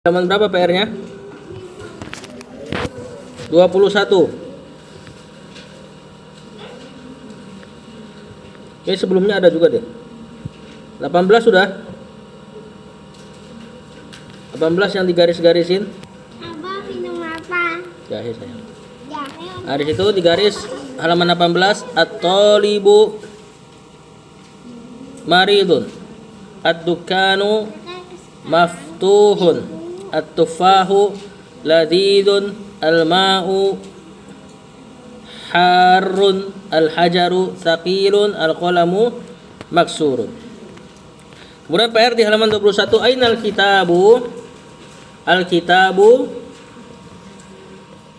Halaman berapa PR-nya? 21. Oke, sebelumnya ada juga deh. 18 sudah. 18 yang digaris-garisin. Abah minum apa? Jahe sayang. Jahe. Nah, di situ digaris halaman 18 at-talibu maridun. Ad-dukanu maftuhun. At-tufahu ladidun. Al-ma'u harun. Al-hajaru thaqilun. Al-qalamu maksurun. Kemudian PR di halaman 21, ainal kitabu. Al-kitabu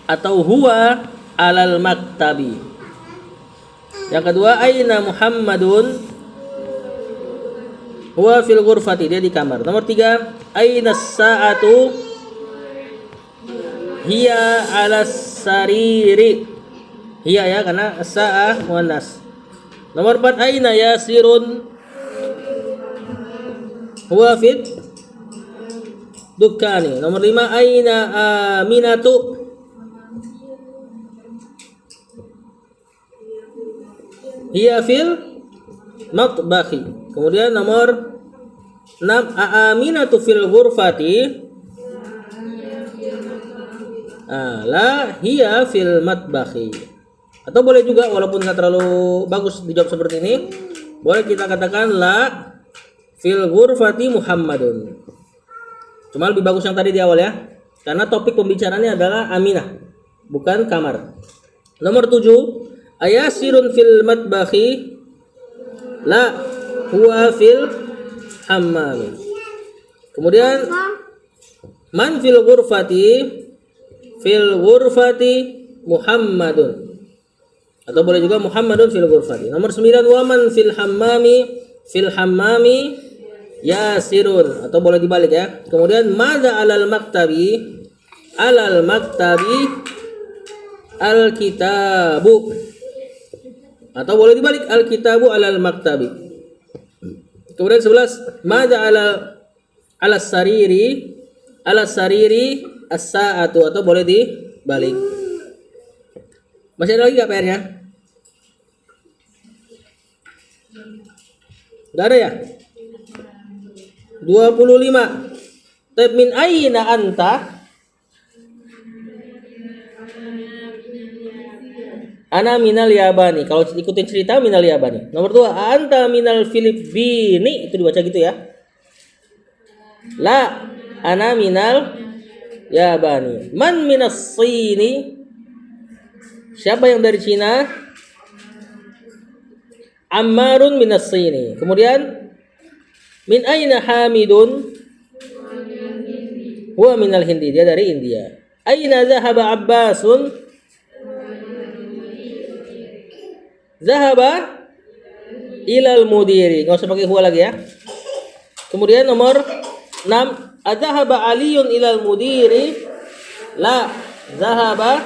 atau huwa alal maktabi. Yang kedua, aina Muhammadun. Huwa fil ghurfati, dia di kamar. Nomor 3, aina sa'atu. Hiya alas sariri. Hiya ya, karena sa'ah muannas. Nomor 4, aina Yasirun. Huwa fit dukani. Nomor 5, aina Aminatu. Hiya fil matbakhi. Kemudian nomor 6, Aminatu fil ghurfati. La hiya fil matbakhi. Atau boleh juga, walaupun nggak terlalu bagus dijawab seperti ini, boleh kita katakan la fil ghurfati Muhammadun. Cuma lebih bagus yang tadi di awal ya, karena topik pembicaranya adalah Aminah, bukan kamar. Nomor 7, ayasirun fil matbakhi. La huwa fil hammam. Kemudian man fil ghurfati. Fil ghurfati Muhammadun. Atau boleh juga Muhammadun fil ghurfati. Nomor 9, waman fil hammami. Fil hammami Yasirun. Atau boleh dibalik ya. Kemudian madza alal maktabi. Alal maktabi al-kitabu. Atau boleh dibalik, al-kitabu alal maktabi. Kemudian 11, madza alas sariri. Alas sariri as-sa'atu. Atau boleh dibalik. Masih ada lagi gak PR-nya? Gak ada ya? 25. Tab min aina anta? Ana minal Yabani. Kalau ikutin cerita minal Yabani. Nomor 2, anta minal Filipini. Itu dibaca gitu ya. La, ana minal Yabani. Man minas Sini. Siapa yang dari Cina? Ammarun minas Sini. Kemudian min aina Hamidun? Huwa minal Hindi. Dia dari India. Aina zahaba Abbasun? Zahaba ilal mudiri. Enggak usah pakai huwa lagi ya. Kemudian nomor 6, azhaba Aliyun ilal mudiri? La, zahaba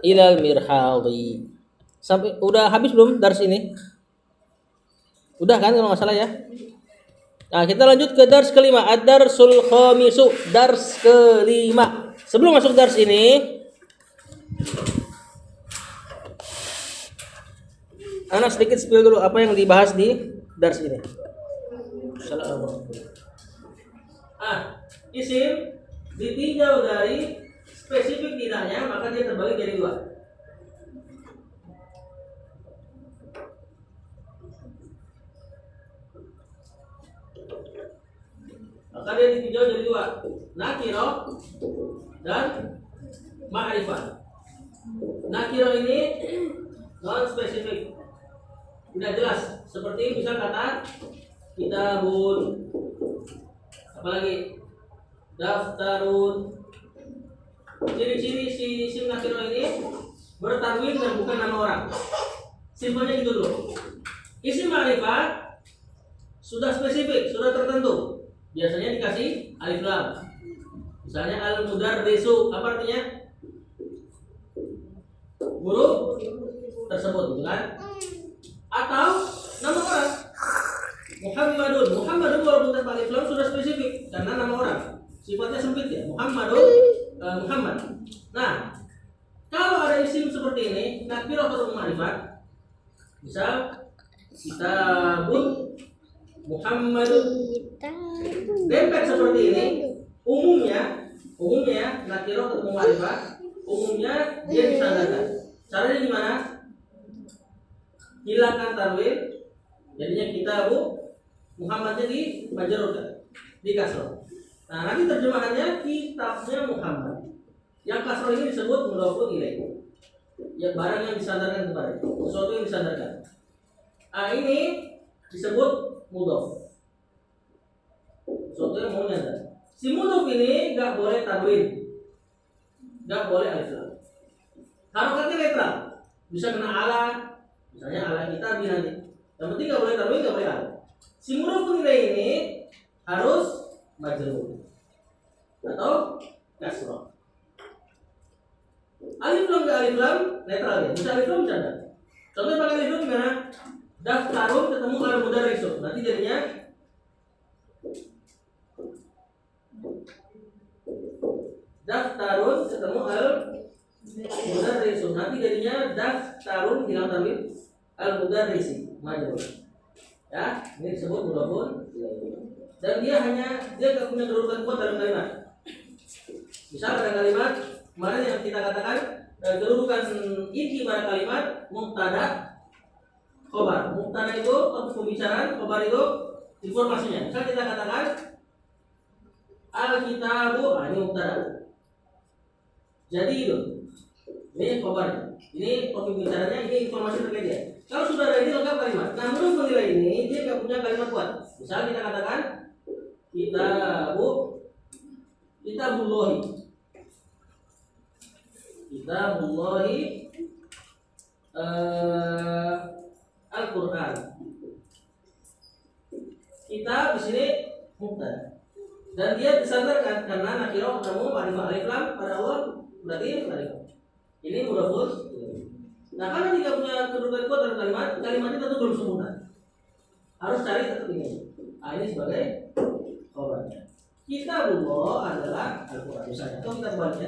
ilal mirhadi. Sampai udah habis belum dars ini? Udah kan kalau nggak salah ya. Nah, kita lanjut ke dars kelima, ad-darsul khamisu, dars kelima. Sebelum masuk dars ini, anak sedikit spill dulu apa yang dibahas di dars ini. Isim ditinjau dari spesifik tidaknya, maka dia terbagi jadi 2. Maka dia ditinjau jadi 2, nakiro dan ma'rifah. Nakiro ini non spesifik, tidak jelas, seperti misal kata kitabun, apalagi daftarun. Ciri-ciri si isim nakiro ini bertanwin dan bukan nama orang. Simpelnya gitu dulu. Isim ma'rifah sudah spesifik, sudah tertentu. Biasanya dikasih alif lam. Misalnya al-mudarrisu, apa artinya? Guru tersebut, gitu kan? Atau nama orang. Muhammadun walaupun tanpa alif lam sudah spesifik karena nama orang. sifatnya sempit ya, Muhammadun, Muhammad. Nah, kalau ada isim seperti ini, nakirah atau ma'rifat, misal kitabun Muhammadun, dempet seperti ini, umumnya nakirah atau ma'rifat, umumnya dia disandarkan. Caranya gimana? Hilangkan tanwin, jadinya kitabu, Muhammadnya di majrurkan, di kasroh. Nah, nanti terjemahannya kitabnya Muhammad. Yang kasroh ini disebut mudhofun ilaih. Ya, barang yang disandarkan kepada, sesuatu yang disandarkan. Ini disebut mudhof. Sesuatu yang mau nyandar. Si mudhof ini nggak boleh tanwin, nggak boleh alif lam. Harokatnya netral, bisa kena ala, misalnya ala kita nanti. Yang penting nggak boleh tanwin, nggak boleh ala. Si mudhofun ilaih ini harus majrur atau kasroh. Alif lam ke alif lam netral ya. Bisa alif lam bisa ada. Contohnya pakai alif lam gimana? Daftarun ketemu al mudarrisun. Nanti jadinya daftarun ketemu al mudarrisun. Nanti jadinya daftarun hilang tanwin al mudarrisi majrur. Ya, ini disebut mudhofun. Dan dia nggak punya kedudukan kuat dalam kalimat. Misal ada kalimat kemarin yang kita katakan kedudukan inti pada kalimat mubtada khobar. Mubtada itu topik pembicaraan, khobar itu informasinya. Misal kita katakan al-kitabu, ini mubtada. Jadi itu. Ini khobarnya. Ini topik pembicaranya, ini informasi terkait dia. Kalau sudah ada ini lengkap kalimat. Nah, menurut penilai ini dia nggak punya kalimat kuat. Misal kita katakan kitabullahi Al-Quran. Kitab di sini mubtada. Dan dia disandarkan karena nakirah ketemu ma'rifah alif lam pada awal berarti ma'rifah. Ini mudhofun. Nah, karena tidak punya kedudukan kuat dalam kalimatnya tentu belum sempurna. Harus cari tetap ini. Ini sebagai khobarnya. Kitabullah adalah Al-Quran misalnya. Atau kita baca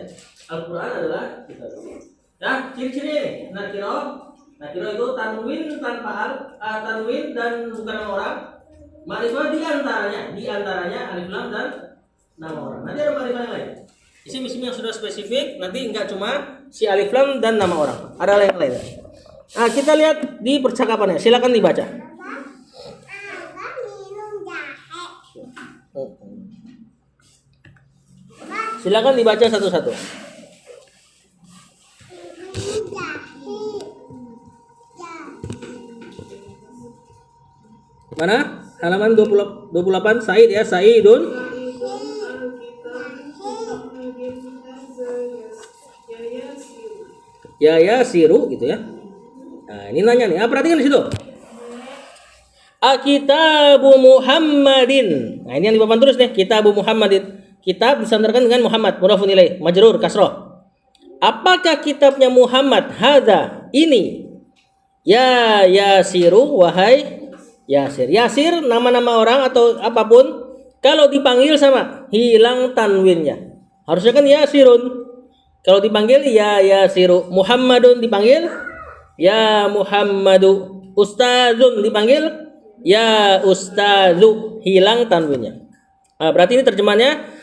Al-Quran adalah kitabullah. Nah, ciri-ciri ini nakirah itu tanwin tanpa tanwin dan bukan nama orang. Ma'rifah diantaranya alif lam dan nama orang. Nanti ada ma'rifah yang lain. Isim-isim yang sudah spesifik nanti enggak cuma si alif lam dan nama orang. Ada yang lain. Nah, kita lihat di percakapannya. Silakan dibaca. Silakan dibaca satu-satu. Mana? Halaman 28 Said ya, Saidun. Ya yasiru gitu ya. Nah, ini nanya nih. Perhatikan di situ. Kitabu Muhammadin. Nah, ini yang di papan tulis nih, Kitabu Muhammadin. Kitab disandarkan dengan Muhammad, mudhofun ilaih, majrur kasroh. Apakah kitabnya Muhammad? Hadza, ini. Ya Yasiru, wahai Yasir. Yasir nama-nama orang atau apapun kalau dipanggil sama hilang tanwinnya. Harusnya kan Yasirun. Kalau dipanggil ya Yasiru. Muhammadun dipanggil ya Muhammadu. Ustazun dipanggil ya Ustazu, hilang tanwinnya. Nah, berarti ini terjemahannya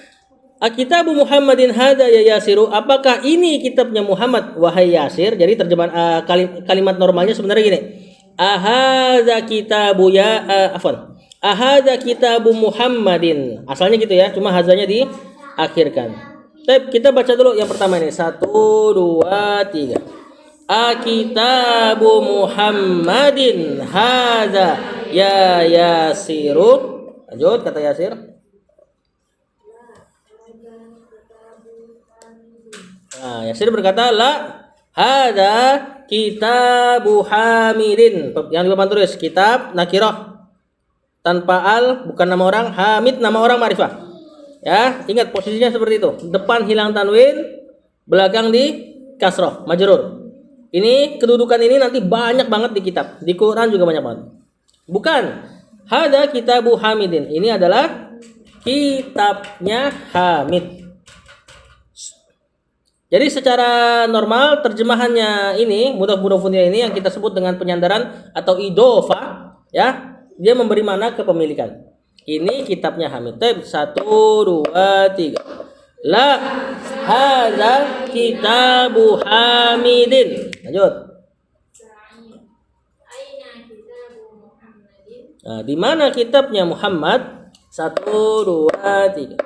Kitabu Muhammadin hadza ya Yasiru. Apakah ini kitabnya Muhammad wahai Yasir? Jadi terjemahan kalimat normalnya sebenarnya gini. Ahadza kitabu ya Ahadza kitabu Muhammadin. Asalnya gitu ya, cuma hazanya diakhirkan. Baik, kita baca dulu yang pertama ini. 1 2 3. Kitabu Muhammadin hadza ya Yasiru. Lanjut kata Yasir. Nah, Yasir berkata la hadza kitabu Hamidin. Yang di papan tulis kitab nakirah tanpa al, bukan nama orang. Hamid nama orang ma'rifah. Ya, ingat posisinya seperti itu. Depan hilang tanwin, belakang di kasroh, majrur. Ini kedudukan ini nanti banyak banget di kitab. Di Quran juga banyak banget. Bukan hadza kitabu Hamidin. Ini adalah kitabnya Hamid. Jadi secara normal terjemahannya ini mudhaf-mudhafun ilaih ini yang kita sebut dengan penyandaran atau idhofa, ya, dia memberi makna kepemilikan. Ini kitabnya Hamid. Tab 1 2 3. La hadza kitabu Hamidin. Lanjut. Nah, di mana kitabnya Muhammad? 1 2 3.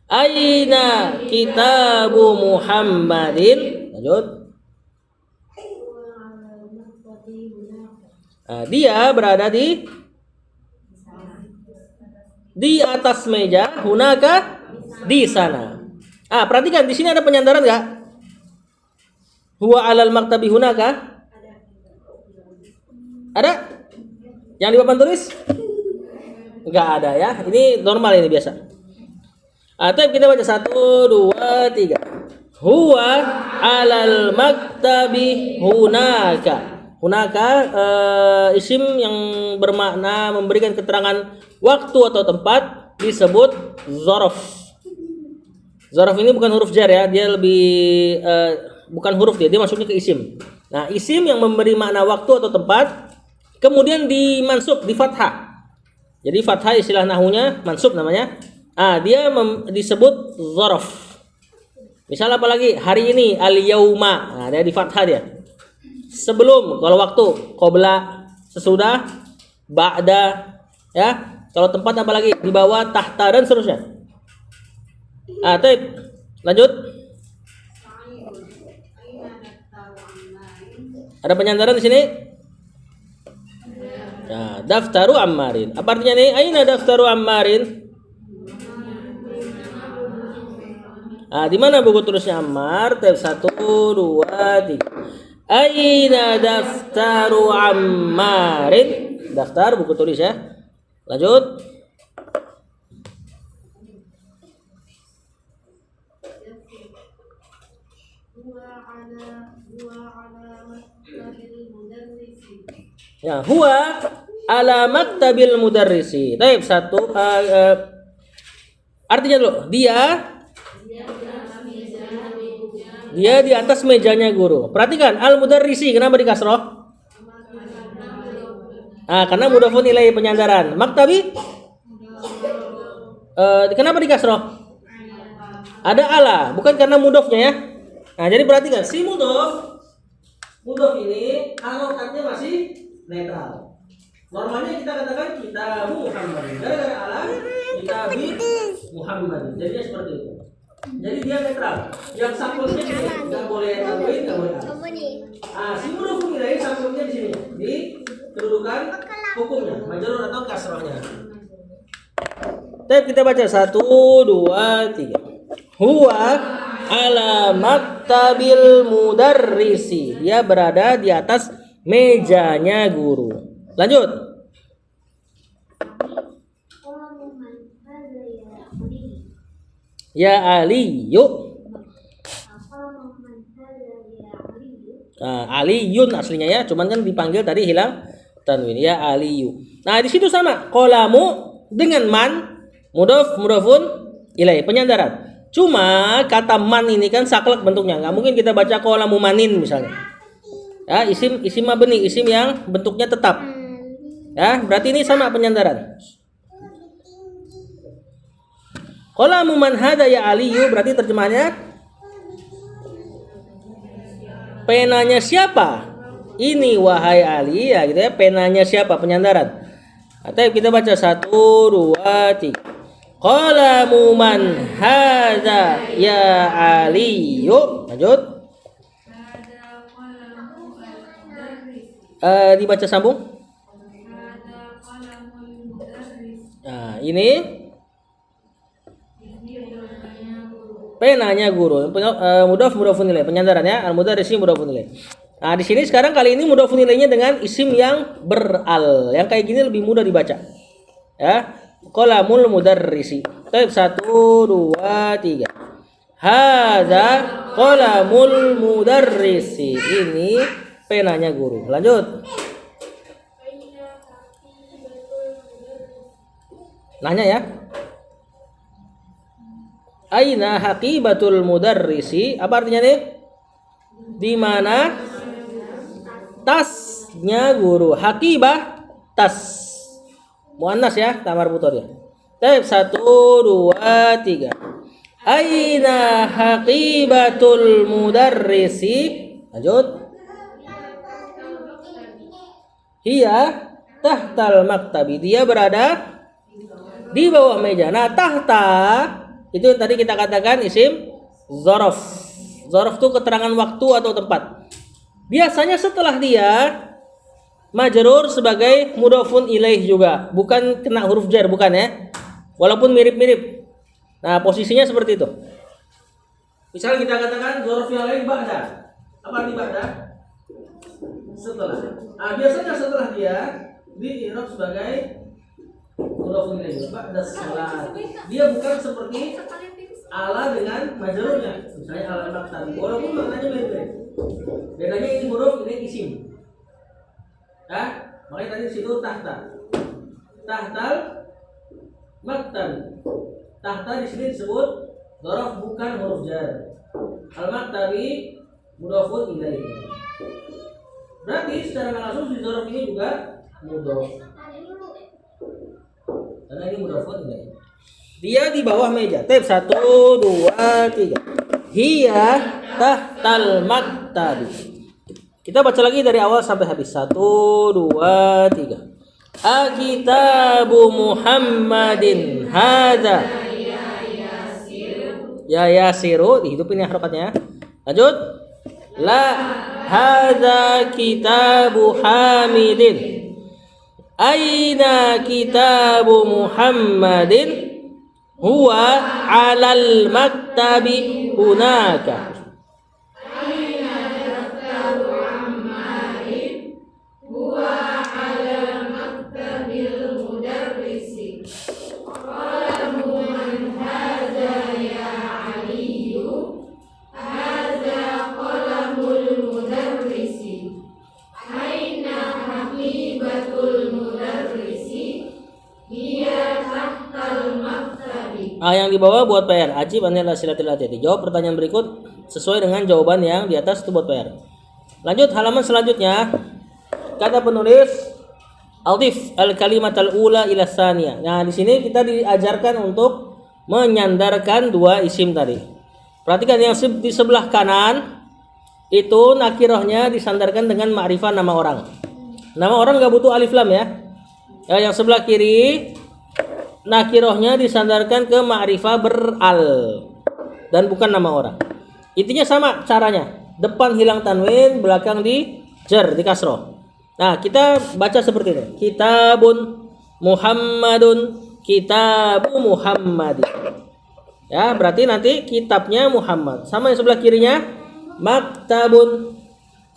Aina kitabu Muhammadin. Lanjut. Nah, dia berada di atas meja, hunaka di sana. Perhatikan di sini ada penyandaran enggak? Huwa alal maktabi hunaka? Ada? Yang di papan tulis? Enggak ada ya. Ini normal, ini biasa. Atau kita baca 1 2 3. Huwa alal maktabi hunaka. Hunaka isim yang bermakna memberikan keterangan waktu atau tempat disebut zorof. Zorof ini bukan huruf jar ya, dia lebih bukan huruf dia masuknya ke isim. Nah, isim yang memberi makna waktu atau tempat kemudian dimansub di fathah. Jadi fathah istilah nahunya mansub namanya. Dia disebut zorof. Misal apa lagi? Hari ini al-yauma. Dia di fathah dia. Sebelum, kalau waktu, qabla, sesudah, ba'da, ya. Kalau tempat apa lagi? Di bawah, tahta dan seterusnya. Taib. Lanjut. Ada penyandaran di sini? Nah, daftaru Ammarin. Apa artinya nih? Aina daftaru Ammarin? Di mana buku tulisnya Ammar? Tab 1 2 3. Aina daftaru Ammarin? Daftar buku tulis ya. Lanjut. Ya, huwa ala maktabil mudarrisi. Baik, satu artinya dulu, dia di atas mejanya guru. Perhatikan al mudarrisi, kenapa di kasroh? Karena mudhafun ilaih penyandaran. Maktabi kenapa di kasroh? Ada ala, bukan karena mudhafnya ya. Nah, jadi perhatikan si mudhaf ini harokatnya masih netral. Normalnya kita katakan kitabu Muhammad. Gara-gara ala kitabi Muhammad. Jadinya seperti itu. Jadi dia netral. Yang sakleknya ini enggak boleh tanwin, enggak boleh alif. Si mudhafun ilaih sakleknya di sini. Di kedudukan hukumnya, majrur atau kasrahnya. Kita baca 1 2 3. Huwa ala maktabil mudarrisi. Dia berada di atas mejanya guru. Lanjut. Ya Ali, yuk. Aliyun aslinya ya, cuman kan dipanggil tadi hilang tanwin. Ya Aliyu. Nah, di situ sama. Qalamu dengan man, mudhafun ilaih penyandaran. Cuma kata man ini kan saklek bentuknya, nggak mungkin kita baca qalamu manin misalnya. Ya, isim mabni, isim yang bentuknya tetap. Ya, berarti ini sama penyandaran. Qalamu man hada ya Aliyu, berarti terjemahannya penanya siapa? Ini wahai Ali, ya gitu ya. Penanya siapa? Penyandaran. Atau kita baca 1 2 3. Qalamu man hada ya Aliyu. Lanjut. Dibaca sambung. Nah, ini penanya guru. Mudhafun ilaih penyandaran ya. Al-mudarrisi mudhafun ilaih. Nah, di sini sekarang kali ini mudhafun ilaihnya dengan isim yang beral. Yang kayak gini lebih mudah dibaca. Ya. Qalamul mudarrisi. Baik, 1 2 3. Hadza qalamul mudarrisi. Ini penanya guru. Lanjut. Nanya ya. Aina haqibatul mudarrisi? Apa artinya nih? Di mana tasnya guru? Haqibah tas. Muannas ya, tamar butor ya. Baik, 1 2 3. Aina haqibatul mudarrisi? Lanjut. Hiya tahtal maktabi. Dia berada di bawah meja. Nah, tahta itu yang tadi kita katakan isim zorof. Zorof itu keterangan waktu atau tempat. Biasanya setelah dia majrur sebagai mudhofun ilaih juga, bukan kena huruf jar, bukan ya. Walaupun mirip-mirip. Nah, posisinya seperti itu. Misal kita katakan zorof yang lain ba'da. Apa arti ba'da? Setelah. Nah, biasanya setelah dia di i'rab sebagai mudhofun ilaih ba'da salat. Dia bukan seperti ala dengan majrurnya. Misalnya ala maktab. Walaupun maknanya mirip-mirip. Bedanya ini huruf, ini isim. Makanya tadi di situ tahta. Tahtal maktab. Tahta di sini disebut dzaraf bukan huruf jar. Al maktabi mudhofun ilaih. Berarti secara langsung si dzaraf ini juga mudhof. Karena ini mudhofun ilaih. Dia di bawah meja. Tab 1 2 3. Hiya tahtal maktabi. Kita baca lagi dari awal sampai habis. 1 2 3. Akitabu Muhammadin hadza. Ya yasiru, dihidupin ya harokatnya. Lanjut. La hadza kitabu Hamidin. Aina kitabu Muhammadin? Huwa 'alal maktabi hunaka. Yang di bawah buat PR. Ajib anil asilatil atiyati. Jawab pertanyaan berikut sesuai dengan jawaban yang di atas itu buat PR. Lanjut halaman selanjutnya. Kata penulis Aldif al kalimat al ula ila tsaniyah. Nah, di sini kita diajarkan untuk menyandarkan dua isim tadi. Perhatikan yang di sebelah kanan itu nakirahnya disandarkan dengan ma'rifah nama orang. Nama orang enggak butuh alif lam ya. Yang sebelah kiri nakirahnya disandarkan ke ma'rifah beral dan bukan nama orang. Intinya sama caranya. Depan hilang tanwin, belakang di jar, di kasroh. Nah, kita baca seperti ini. Kitabun Muhammadun, kitabu Muhammadi. Ya, berarti nanti kitabnya Muhammad. Sama yang sebelah kirinya maktabun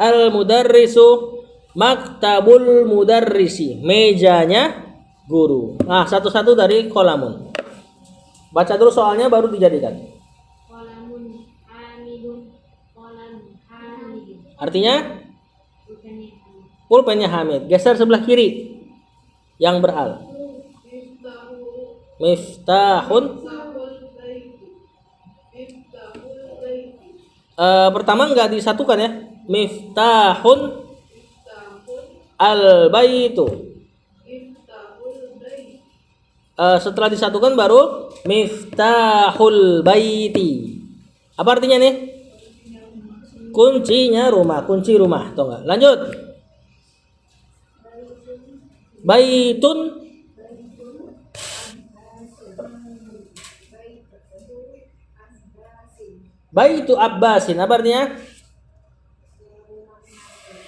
al-mudarrisu, maktabul mudarrisi. Mejanya guru. Nah, satu-satu dari kolamun. Baca dulu soalnya baru dijadikan. Kolamun hamidun, kolam hamidun. Artinya pulpennya Hamid. Geser sebelah kiri yang beral. Miftahun. Pertama enggak disatukan ya. Miftahun al-baitu. Setelah disatukan baru miftahul baiti. Apa artinya nih? Kuncinya rumah, kunci rumah, tau enggak? Lanjut. Baitun Baitu Abbasin. Apa artinya?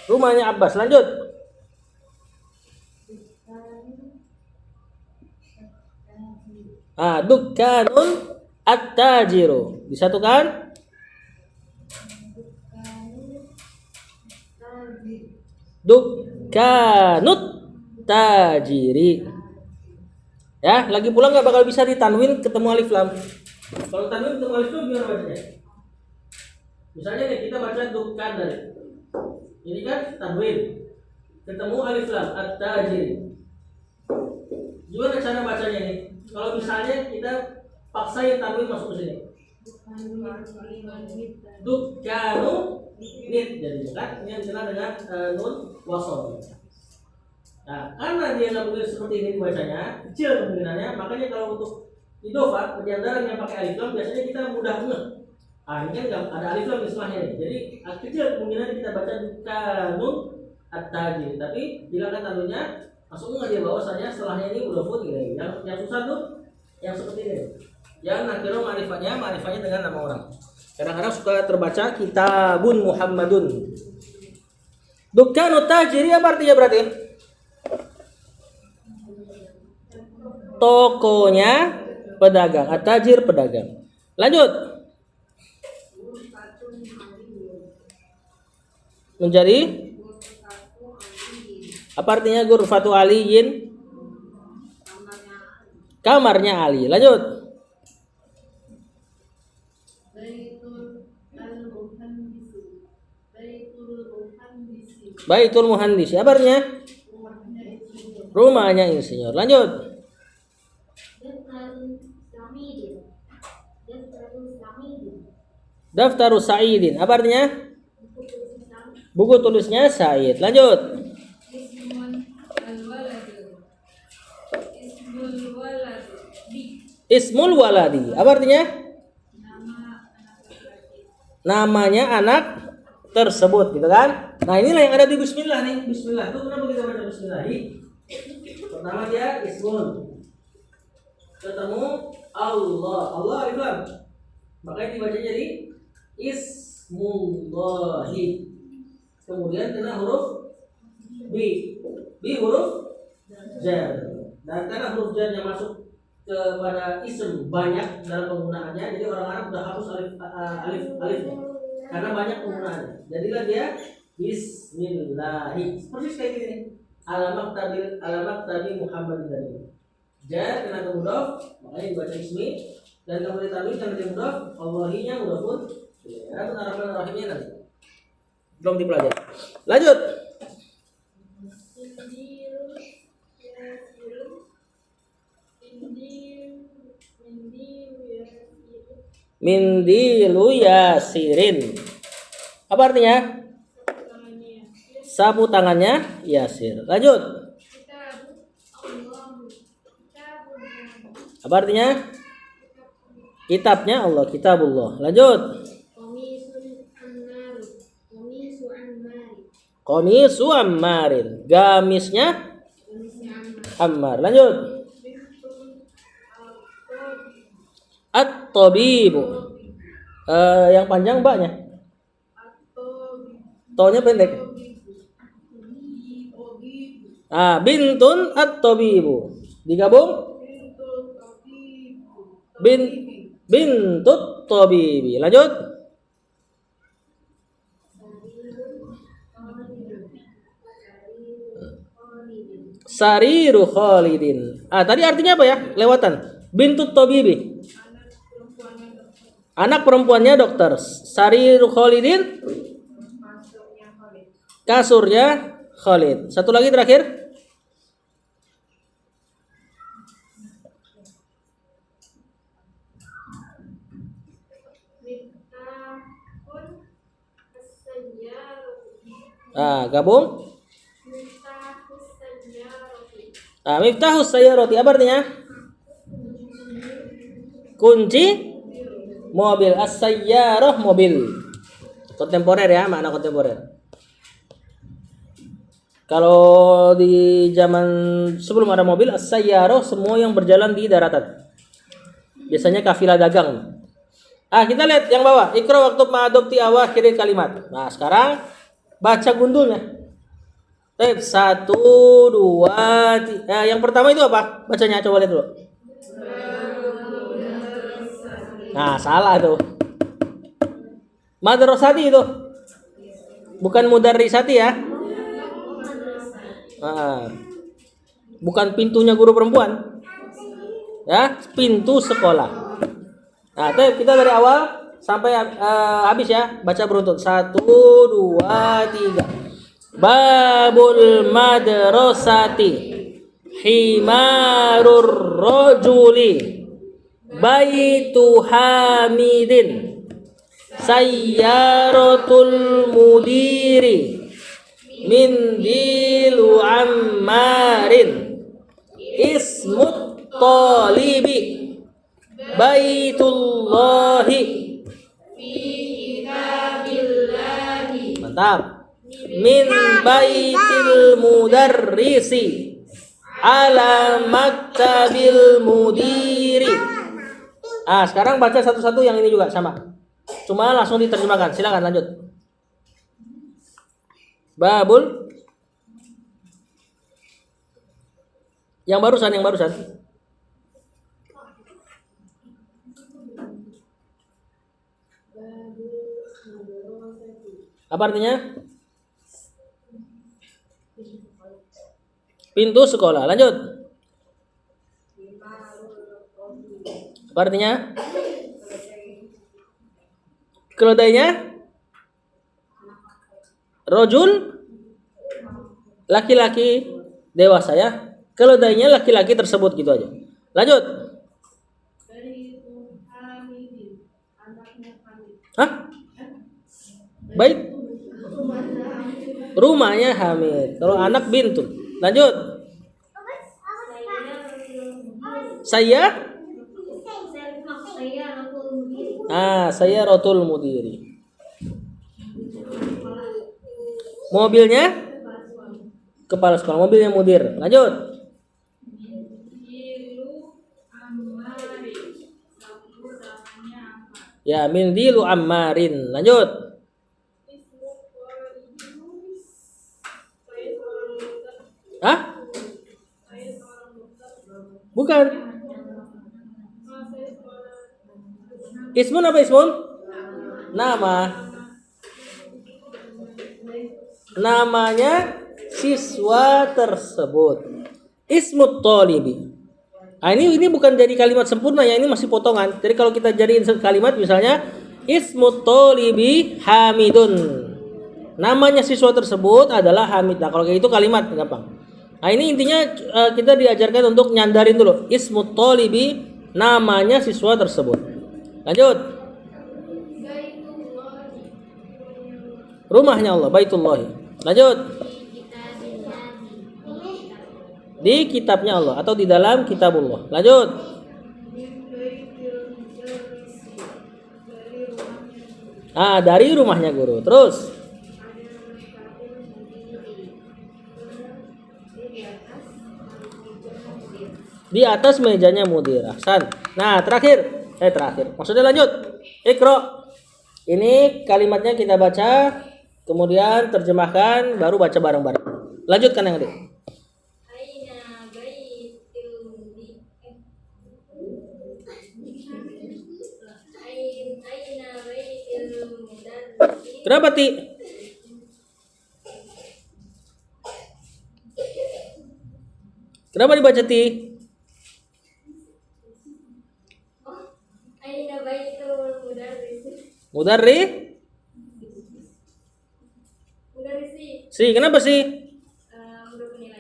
Rumahnya Abbas. Lanjut. Dukkanun at-tajiru. Disatukan? Dukkanut tajiri. Ya, lagi pula nggak bakal bisa ditanwin ketemu alif lam. Kalau tanwin ketemu alif lam gimana bacanya? Misalnya nih kita baca dukkan tadi. Ini kan tanwin. Ketemu alif lam at-tajiri. Gimana cara bacanya nih? Kalau misalnya kita paksa yang tanwin masuk ke sini. Dukanu nit jadi kan ini yang dikenal dengan nun wasol. Nah, karena dia nggak mungkin seperti ini bacanya, kecil kemungkinannya, makanya kalau untuk idofat penyandaran yang pakai alif lam biasanya kita mudah ngeh. Ah, ini kan nggak ada alif lam di setelahnya nih. Jadi kecil kemungkinan kita baca dukanu at-tajir, tapi hilangkan tandunya, langsung nggak dia bahwasanya setelahnya ini mudhofun ilaih. Yang susah tuh yang seperti ini. Yang nakiro ma'rifatnya dengan nama orang. Kadang-kadang suka terbaca kitabun Muhammadun. Dukanu tajiri apa artinya berarti? Tokonya pedagang, at-tajir pedagang. Lanjut. Menjadi apa artinya ghurfatu aliyin? Kamarnya Ali. Lanjut. Baitul muhandis. Apa artinya? Rumahnya insinyur. Lanjut. Daftarus Sa'idin. Apa artinya? Buku tulisnya Said. Lanjut. Ismul waladi. Apa artinya? Namanya anak tersebut, gitu kan? Nah, inilah yang ada di bismillah nih. Bismillah. Itu kenapa kita baca bismillah? Pertama dia ismul. Ketemu Allah. Allah alif lam. Makanya dibaca jadi ismullahi. Kemudian kena huruf B. B huruf jar. Dan karena huruf jar yang masuk kepada ism banyak dalam penggunaannya, jadi orang Arab sudah hapus alifnya karena banyak penggunaannya. Jadilah dia bismillahi. Persis kayak gini. Alamak tabi Muhammad dari jar kena ke mudhaf, makanya dibaca ismi, dan kemudian tabi karena dia mudhaf, Allahinya mudhafun. Ya, penarapan rahimnya nanti belum dipelajari. Lanjut. Mindilu yasirin. Apa artinya? Sapu tangannya Yasir. Lanjut. Apa artinya? Kitabnya Allah, kitabullah. Lanjut. Qamisu Ammarin. Gamisnya Ammar. Lanjut. At-tabibu. Yang panjang mbaknya. To-nya pendek. Bintun at-tabibu. Digabung? Bintut tabibi. Lanjut. Sariru Khalidin. Tadi artinya apa ya? Lewatan. Bintut tabibi. Anak perempuannya dokter. Sariru Khalidin. Kasurnya Khalid. Satu lagi terakhir. Gabung. Miftahus sayyarati. Apa artinya? Kunci mobil. As-sayyarah mobil. Kontemporer ya, makna kontemporer. Kalau di zaman sebelum ada mobil, as-sayyarah semua yang berjalan di daratan. Biasanya kafilah dagang. Kita lihat yang bawah. Ikra waktu ma'adopti awakhiril kalimat. Nah, sekarang baca gundulnya. 1, 2, 3. Yang pertama itu apa? Bacanya coba lihat dulu. Nah, salah tuh. Madrasati itu. Bukan mudarrisati ya. Bukan pintunya guru perempuan. Ya, pintu sekolah. Nah, kita dari awal sampai habis ya. Baca beruntun. 1, 2, 3. Babul madrasati himarur rajuli baitu hamidin, sayyaratul mudiri, mindilu ammarin, ismut talibi, baitullahi. Mantap. Min baitil mudarrisi ala maktabil mudiri. Sekarang baca satu-satu yang ini juga sama. Cuma langsung diterjemahkan. Silakan lanjut. Babul. Yang barusan. Apa artinya? Pintu sekolah. Lanjut. Apa artinya? Keledainya? Rojul? Laki-laki dewasa ya. Keledainya laki-laki tersebut gitu aja. Lanjut. Hah? Baik. Rumahnya Hamid. Kalau anak bintu. Lanjut. Saya rotul mudiri. Mobilnya kepala sekolah. Mobilnya mudir. Lanjut. Ya, mindilu ammarin. Lanjut. Hah? Bukan. Ismun apa ismun? Nama. Namanya siswa tersebut. Ismut talibi. Ini bukan jadi kalimat sempurna ya, ini masih potongan. Jadi kalau kita jadiin kalimat misalnya ismut talibi hamidun. Namanya siswa tersebut adalah Hamid. Nah, kalau kayak itu kalimat gampang. Nah, ini intinya kita diajarkan untuk nyandarin dulu. Ismut talibi, namanya siswa tersebut. Lanjut. Rumahnya Allah, Baitullahi. Lanjut. Di kitabnya Allah atau di dalam kitabullah. Lanjut. Dari rumahnya guru. Terus. Di atas mejanya mudir. Ahsan. Nah, terakhir. Maksudnya lanjut. Iqra. Ini kalimatnya kita baca, kemudian terjemahkan, baru baca bareng-bareng. Lanjutkan yang adik. Kenapa Ti? Kenapa dibaca Ti? Mudarri? Si, kenapa sih?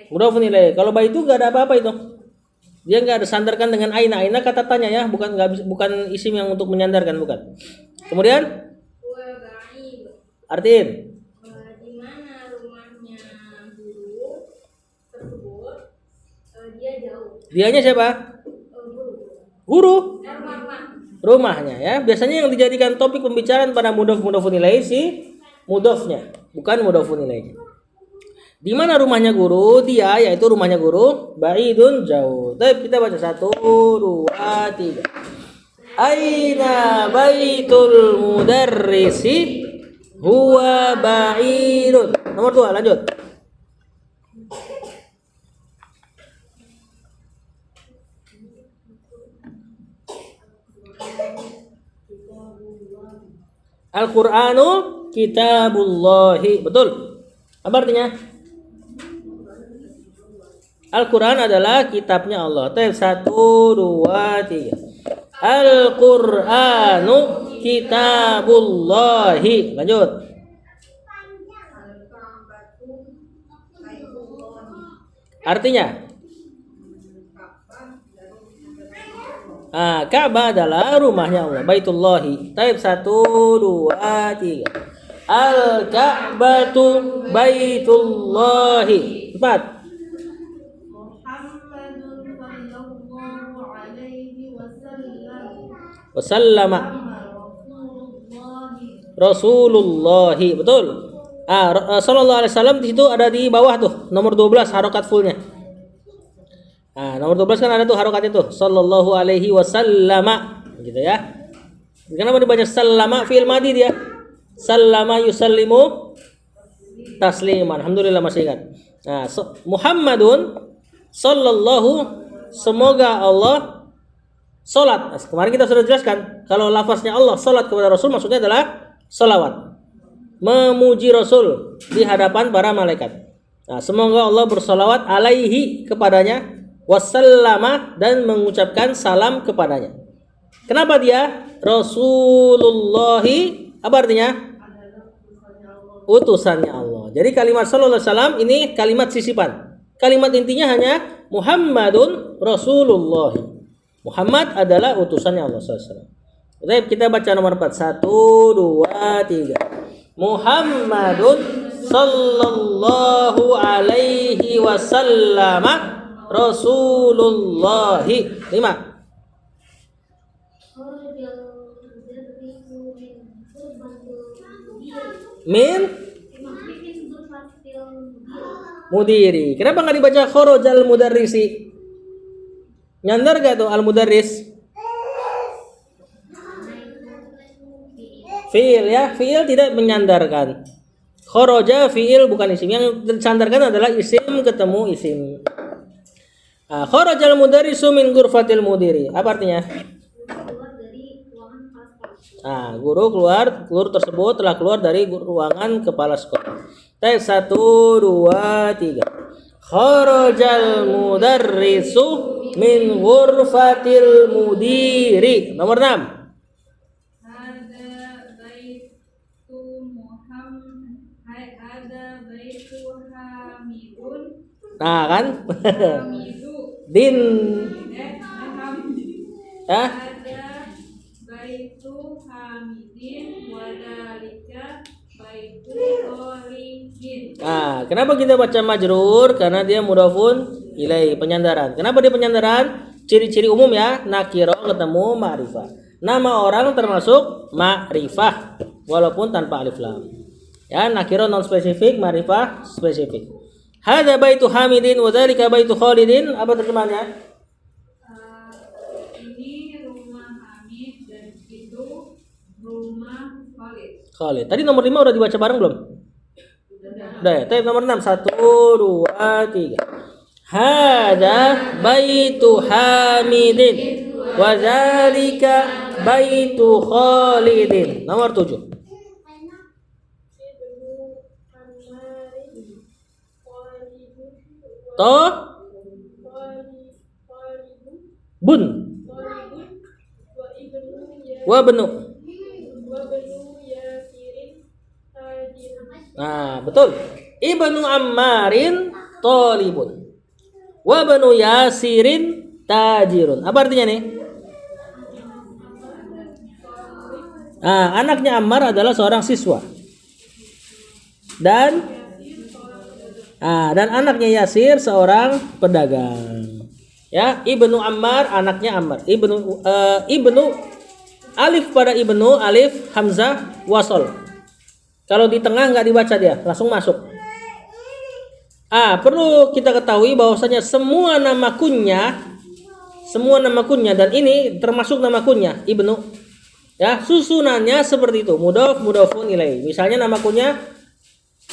Mudhaf nilai. Kalau bayi itu nggak ada apa-apa itu. Dia nggak ada sandarkan dengan aina. Aina kata tanya ya, bukan isim yang untuk menyandarkan, bukan. Kemudian artiin. Di mana rumahnya guru tersebut, dia jauh. Dianya siapa? Guru. Rumahnya ya. Biasanya yang dijadikan topik pembicaraan pada mudhaf-mudhafun ilaih si mudhafnya, bukan mudhafun ilaih. Di mana rumahnya guru? Dia, yaitu rumahnya guru, baidun jauh. Baik, kita baca 1, 2, 3. Aina baitul mudarrisi huwa ba'idun. Nomor 2, lanjut. Al-Qur'anu kitabullahi. Betul. Apa artinya? Al-Qur'an adalah kitabnya Allah. 1, 2, 3. Al-Qur'anu kitabullahi. Lanjut. Artinya? Ka'bah adalah rumahnya Allah, Baitullahi. Taib 1 2 3. Al-Ka'batu Baitullahi. 4. Muhammadun sallallahu alaihi wasallam. Wasallama Rasulullahi. Rasulullahi. Betul. Sallallahu alaihi wasallam di situ ada di bawah tuh, nomor 12 harokat fullnya. Nomor 12 kan ada tuh harokatnya tuh, sallallahu alaihi wasallama, gitu ya. Kenapa dibaca sallama? Fi'il madhi dia. Sallama yusallimu tasliman. Alhamdulillah masih ingat. Muhammadun sallallahu, semoga Allah salat. Kemarin kita sudah jelaskan kalau lafaznya Allah salat kepada Rasul maksudnya adalah salawat. Memuji Rasul di hadapan para malaikat. Semoga Allah bersalawat alaihi kepadanya, wasallama, dan mengucapkan salam kepadanya. Kenapa dia Rasulullahi? Apa artinya? Utusannya Allah. Jadi kalimat sallallahu alaihi wasallam ini kalimat sisipan. Kalimat intinya hanya Muhammadun Rasulullah. Muhammad adalah utusannya Allah sallallahu alaihi wasallam. Baik, kita baca nomor 4. 1 2 3. Muhammadun sallallahu alaihi wasallam Rasulullahi. 5. Min mudiri. Kenapa nggak dibaca kharajal mudarrisi? Nyandar gak tuh al mudarris? Fiil ya, fiil tidak menyandarkan. Kharaja fiil bukan isim. Yang disandarkan adalah isim ketemu isim. Kharajal mudarrisu min ghurfatil mudiri. Apa artinya? Guru tersebut telah keluar dari ruangan kepala sekolah. Tes 1 2 3. Kharajal mudarrisu min ghurfatil mudiri. Nomor 6. Kan? Din. Baitu hamidin wadalika baitu kholidin. Kenapa kita baca majrur? Karena dia mudhafun ilai, penyandaran. Kenapa dia penyandaran? Ciri-ciri umum ya, nakirah ketemu ma'rifah. Nama orang termasuk ma'rifah walaupun tanpa alif lam. Ya, nakirah non spesifik, ma'rifah spesifik. Hadza baitu hamidin wadalika baitu kholidin. Apa terjemahannya? Khalid. Tadi nomor 5 udah dibaca bareng belum? Udah ya. Tapi nomor 6. 1 2 3. Hadza baitu hamidin wa dzalika baitu khalidin. Nomor 7. Bun wa benu. Betul. Ibnu Ammarin talibun wa banu Yasirin tajirun. Apa artinya nih? Anaknya Ammar adalah seorang siswa. Dan anaknya Yasir seorang pedagang. Ya, Ibnu Ammar anaknya Ammar. Ibnu alif pada ibnu, alif hamzah wasol. Kalau di tengah nggak dibaca dia, langsung masuk. Perlu kita ketahui bahwasanya semua nama kunyah dan ini termasuk nama kunyah ibnu. Ya, susunannya seperti itu, mudhaf mudhafun ilaih. Misalnya nama kunyah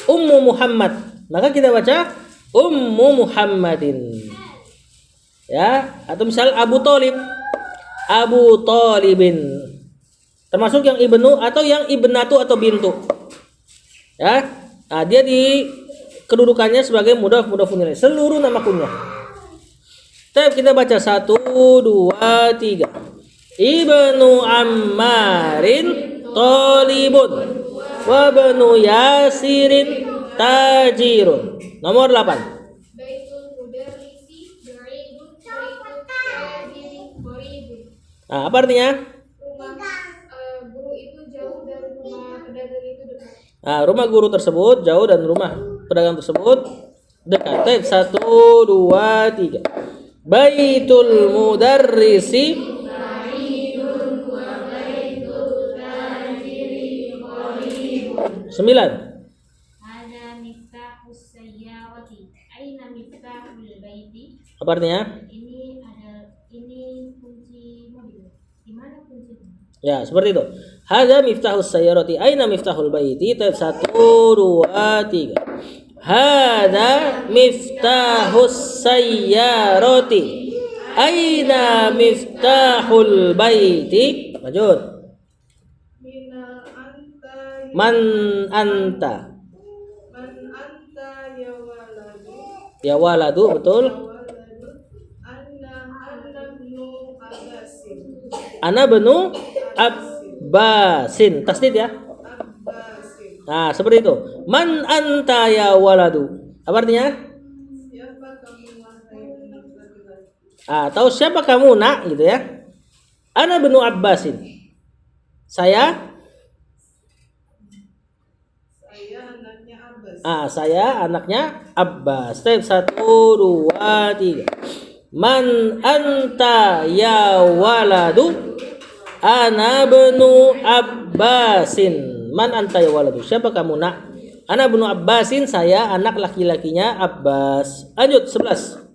Ummu Muhammad, maka kita baca Ummu Muhammadin. Ya, atau misal Abu Thalib, Abu Thalibin. Termasuk yang ibnu atau yang ibnatu atau bintu. Ya, dia di kedudukannya sebagai mudhaf mudhafun ilaih. Seluruh nama kunyah. Kita baca 1 2 3. Ibnu Ammarin talibun wa banu Yasirin tajirun. Nomor 8. Nah, apa artinya? Rumah guru itu jauh dari rumah pedagang itu dekat. Nah, rumah guru tersebut jauh dan rumah pedagang tersebut dekat. Baik, 1, 2, 3. Baitul mudarrisi 9. Ada miftahus sayyarati. Aina miftahul baiti? Apa artinya? Ini kunci mobil. Di mana kuncinya? Ya, seperti itu. Hadza miftahus sayyarati. Aina miftahul baiti? Tab 1, 2, 3. Hadza miftahus sayyarati. Aina miftahul baiti? Lanjut. Mina anta Man anta? man anta ya waladu. Ya waladu, betul. Anna bnu Abbasin. Ana benu Abbasin. Tasdid ya. Abbasin. Nah, seperti itu. Man anta ya waladu. Apa artinya? Siapa kamu wahai anak laki-laki? Atau siapa kamu nak gitu ya. Ana benu Abbasin. Saya Anaknya Abbas. saya anaknya Abbas. Step 1, 2, 3. Man anta ya waladu? Ana benu Abbasin. Man anta ya waladu? Siapa kamu nak? Ana benu Abbasin, saya anak laki-lakinya Abbas. Lanjut 11.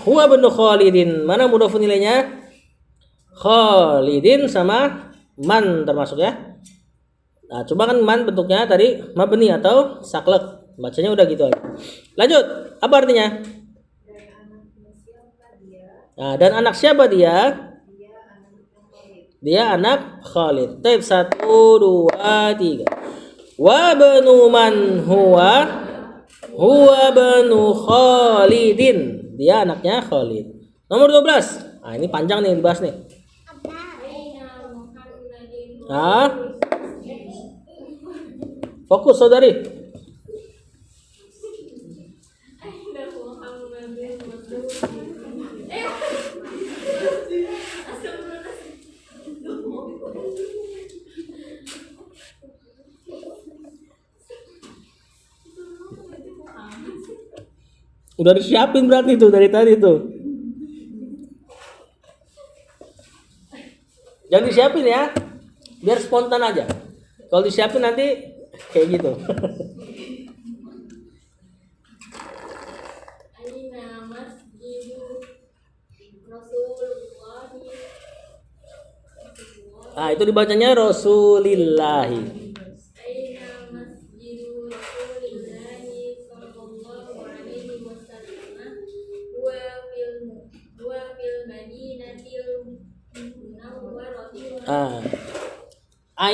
Huwa benu Khalidin. Mana mudhaf nilainya? Khalidin sama man termasuk ya. Nah, coba kan man bentuknya tadi mabni atau saklek. Bacanya udah gitu aja. Lanjut. Apa artinya? Nah, dan anak siapa dia? Dia anak Khalid. Taib 1, 2, 3. Wa banu man huwa? Huwa banu Khalidin. Dia anaknya Khalid. Nomor 12. Nah, ini panjang nih dibahas nih. Fokus saudari. Udah disiapin berarti tuh dari tadi tuh. Jangan disiapin ya. Biar spontan aja. Kalau disiapin nanti kayak gitu. Aina masjidu Rasulullah. Ah, itu dibacanya Rasulillahi. Aina masjidu Rasulillah sallallahu alaihi wasallam. Huwa fil madinatil munawwarah.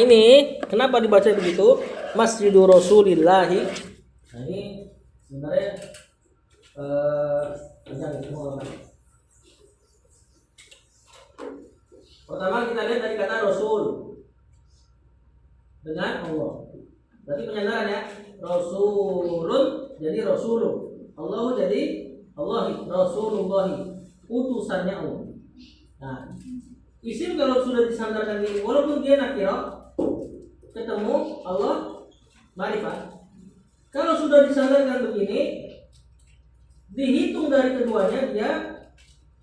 Ini kenapa dibaca begitu? Masjidur Rasulillahi. Nah, ini sebenarnya pertama kita lihat dari kata Rasul dengan Allah. Berarti penyandaran ya. Rasulun jadi Rasulun. Allah jadi Allah. Rasulullah utusannya Allah. Nah, isim kalau sudah disandarkan ini, walaupun dia nakirah, ketemu Allah ma'rifah. Kalau sudah disandarkan begini, dihitung dari keduanya dia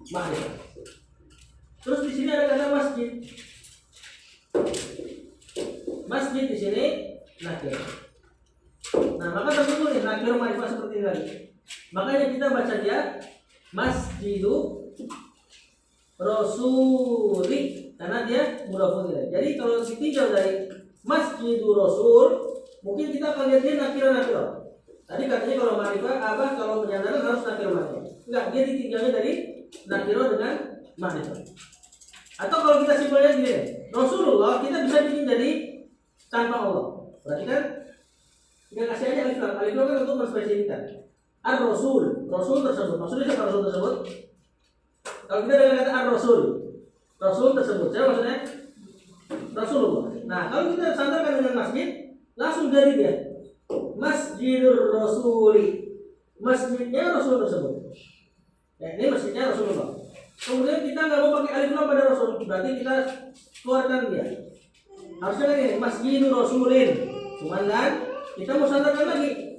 ma'rifah. Terus di sini ada kata masjid. Masjid di sini nakirah. Nah, maka tersebut nih nakirah ma'rifah seperti ini lagi. Makanya kita baca dia masjidu Rasuli karena dia mudhafun ilaih. Jadi kalau ditinjau dari Masjidur Rasul, mungkin kita akan lihat dia nakirah. Tadi katanya kalau ma'rifah apa kalau penyandaran harus nakirah. Enggak, dia ditinjaunya dari nakirah dengan ma'rifah. Atau kalau kita simpelnya gini, Rasulullah kita bisa bikin jadi tanpa Allah. Berarti kan kita kasih aja alif lam. Alif lam kan untuk menspesifikkan. Ar-Rasul, Rasul tersebut. Maksudnya siapa Rasul tersebut? Kalau kita dengan kata ar-Rasul, Rasul tersebut, siapa maksudnya? Rasulullah. Nah, kalau kita sandarkan dengan masjid, langsung jadi dia Masjidur Rasuli. Masjidnya Rasul tersebut. Ya, ini masjidnya Rasulullah. Kemudian kita nggak mau pakai alif lam pada Rasul, berarti kita keluarkan dia. Harusnya kan ini Masjidul Rasulin. Cuman kan kita mau sandarkan lagi.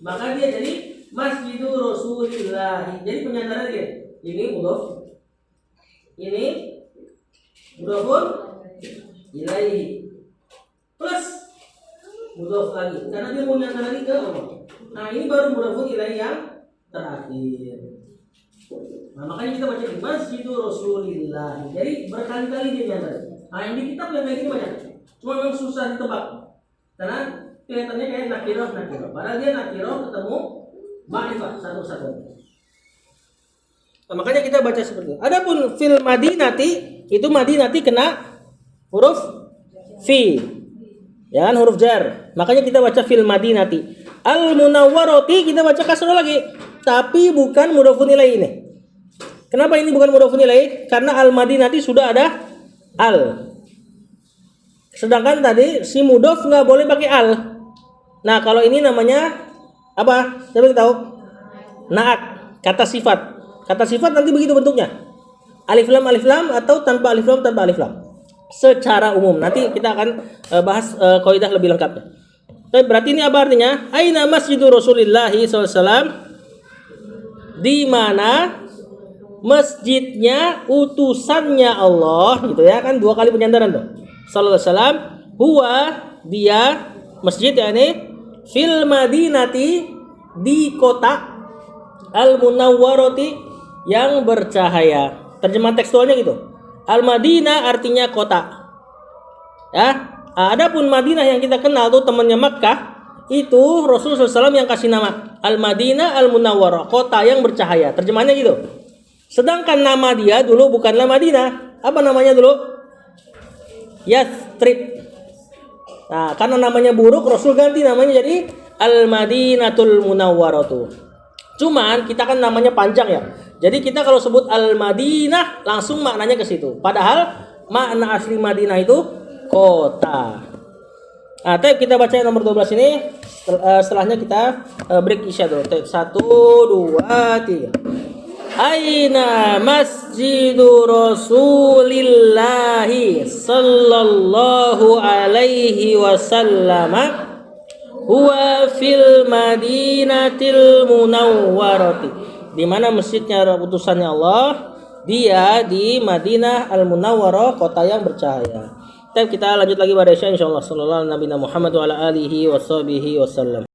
Maka dia jadi Masjidul Rasulillah. Jadi penyandaran dia. Ini mudhof. Ini mudhofun ilaihi. Plus mudhof lagi. Karena dia mau nyandar lagi ke Allah. Nah, ini baru mudhofun ilaihi yang terakhir. Nah, makanya kita baca di Masjidul Rasulillah. Jadi berkali-kali dia nyandar. Nah, yang di kitab yang kayak gini banyak. Cuma memang susah ditebak. Karena kelihatannya kayak nakiroh. Padahal dia nakiroh ketemu ma'rifah satu-satu. Nah, makanya kita baca seperti itu. Adapun fil madinati, itu madinati kena huruf fi. Ya kan, huruf jar. Makanya kita baca fil madinati. Al munawwarati kita baca kasroh lagi. Tapi bukan mudhofun ilaih ini. Kenapa ini bukan mudhofun ilaih? Karena al madinati sudah ada al. Sedangkan tadi si mudhof nggak boleh pakai al. Nah, kalau ini namanya apa? Siapa yang tahu? Naat, kata sifat. Kata sifat nanti begitu bentuknya. Alif lam atau tanpa alif lam. Secara umum. Nanti kita akan bahas kaidah lebih lengkapnya. Tapi berarti ini apa artinya? Aina masjidu Rasulillah SAW, di mana masjidnya utusannya Allah, gitu ya kan, dua kali penyandaran tuh. Sallallahu alaihi wasallam, huwa dia masjid yakni fil madinati di kota al munawwarati yang bercahaya. Terjemahan tekstualnya gitu. Al Madinah artinya kota. Ya. Adapun Madinah yang kita kenal tuh temannya Makkah, itu Rasulullah SAW yang kasih nama Al Madinah Al Munawwarah, kota yang bercahaya. Terjemahannya gitu. Sedangkan nama dia dulu bukanlah Madinah. Apa namanya dulu? Yathrib. Nah, karena namanya buruk, Rasul ganti namanya jadi Al Madinatul Munawwaratu. Cuman kita kan namanya panjang ya. Jadi kita kalau sebut Al Madinah langsung maknanya ke situ. Padahal makna asli Madinah itu kota. Nah, tab kita baca yang nomor 12 ini. Setelahnya kita break isya dulu. Tab 1 2 3. Aina masjidu Rasulillahi sallallahu alaihi wasallam huwa fil madinatil munawwarati. Di mana masjidnya utusannya Allah, dia di Madinah Al Munawwarah, kota yang bercahaya. Kita lanjut lagi pada isya insyaallah. Sallallahu alaihi Muhammad wa ala alihi washabihi wasallam.